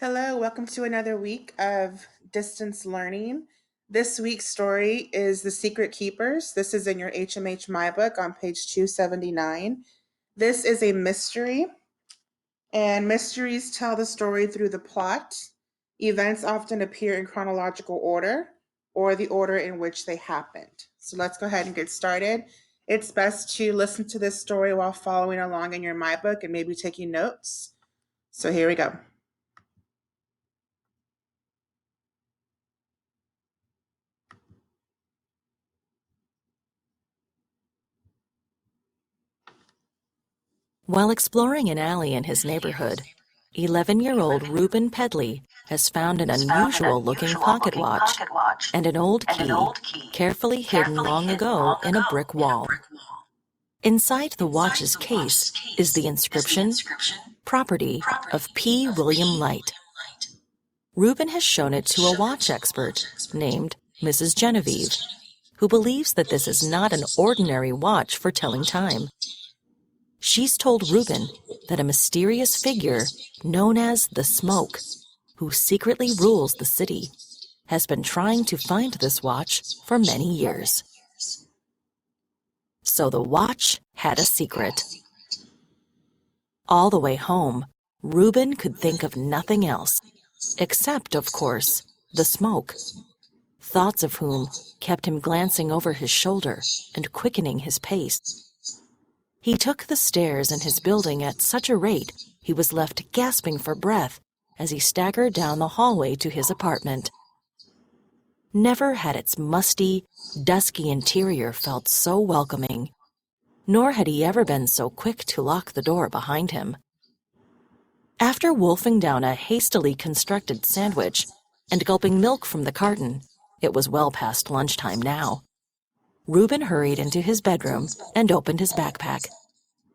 Hello, welcome to another week of distance learning. This week's story is The Secret Keepers. This is in your HMH MyBook on page 279. This is a mystery, and mysteries tell the story through the plot. Events often appear in chronological order or the order in which they happened. So let's go ahead and get started. It's best to listen to this story while following along in your MyBook and maybe taking notes. So here we go. While exploring an alley in his neighborhood, 11-year-old Reuben Pedley has found an unusual-looking pocket watch and an old key carefully hidden long ago in a brick wall. Inside the watch's case is the inscription, "Property of P. William Light." Reuben has shown it to a watch expert named Mrs. Genevieve, who believes that this is not an ordinary watch for telling time. She's told Reuben that a mysterious figure known as the Smoke, who secretly rules the city, has been trying to find this watch for many years. So the watch had a secret. All the way home, Reuben could think of nothing else, except, of course, the Smoke, thoughts of whom kept him glancing over his shoulder and quickening his pace. He took the stairs in his building at such a rate he was left gasping for breath as he staggered down the hallway to his apartment. Never had its musty, dusky interior felt so welcoming, nor had he ever been so quick to lock the door behind him. After wolfing down a hastily constructed sandwich and gulping milk from the carton, it was well past lunchtime now. Reuben hurried into his bedroom and opened his backpack.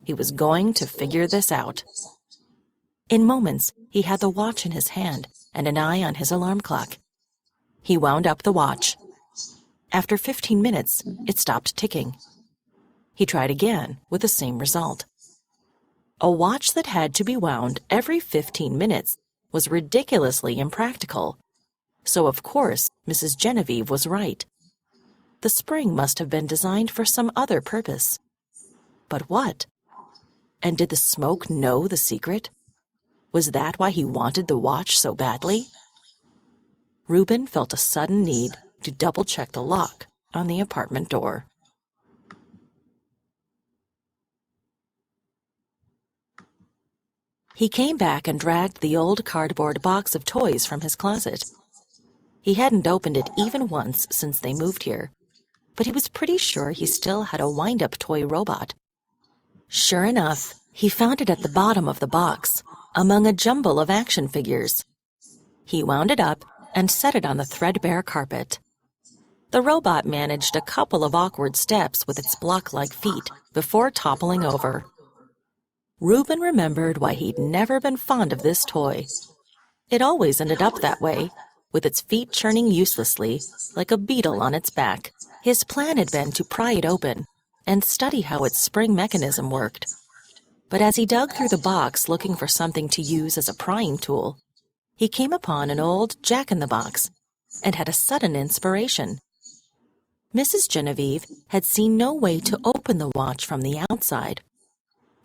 He was going to figure this out. In moments, he had the watch in his hand and an eye on his alarm clock. He wound up the watch. After 15 minutes, it stopped ticking. He tried again with the same result. A watch that had to be wound every 15 minutes was ridiculously impractical. So, of course, Mrs. Genevieve was right. The spring must have been designed for some other purpose. But what? And did the Smoke know the secret? Was that why he wanted the watch so badly? Reuben felt a sudden need to double-check the lock on the apartment door. He came back and dragged the old cardboard box of toys from his closet. He hadn't opened it even once since they moved here, but he was pretty sure he still had a wind-up toy robot. Sure enough, he found it at the bottom of the box, among a jumble of action figures. He wound it up and set it on the threadbare carpet. The robot managed a couple of awkward steps with its block-like feet before toppling over. Reuben remembered why he'd never been fond of this toy. It always ended up that way, with its feet churning uselessly, like a beetle on its back. His plan had been to pry it open and study how its spring mechanism worked. But as he dug through the box looking for something to use as a prying tool, he came upon an old jack-in-the-box and had a sudden inspiration. Mrs. Genevieve had seen no way to open the watch from the outside.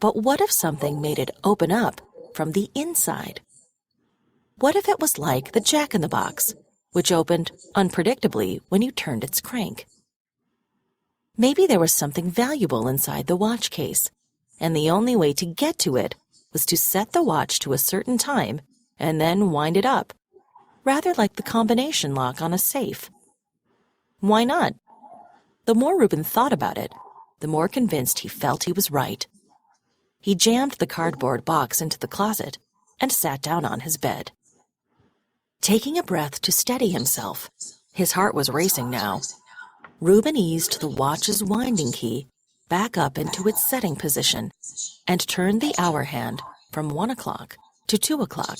But what if something made it open up from the inside? What if it was like the jack-in-the-box, which opened unpredictably when you turned its crank? Maybe there was something valuable inside the watch case, and the only way to get to it was to set the watch to a certain time and then wind it up, rather like the combination lock on a safe. Why not? The more Reuben thought about it, the more convinced he felt he was right. He jammed the cardboard box into the closet and sat down on his bed. Taking a breath to steady himself, his heart was racing now. Reuben eased the watch's winding key back up into its setting position and turned the hour hand from 1 o'clock to 2 o'clock.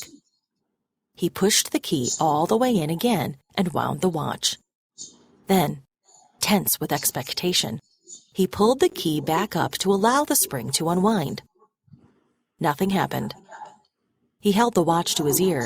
He pushed the key all the way in again and wound the watch. Then, tense with expectation, he pulled the key back up to allow the spring to unwind. Nothing happened. He held the watch to his ear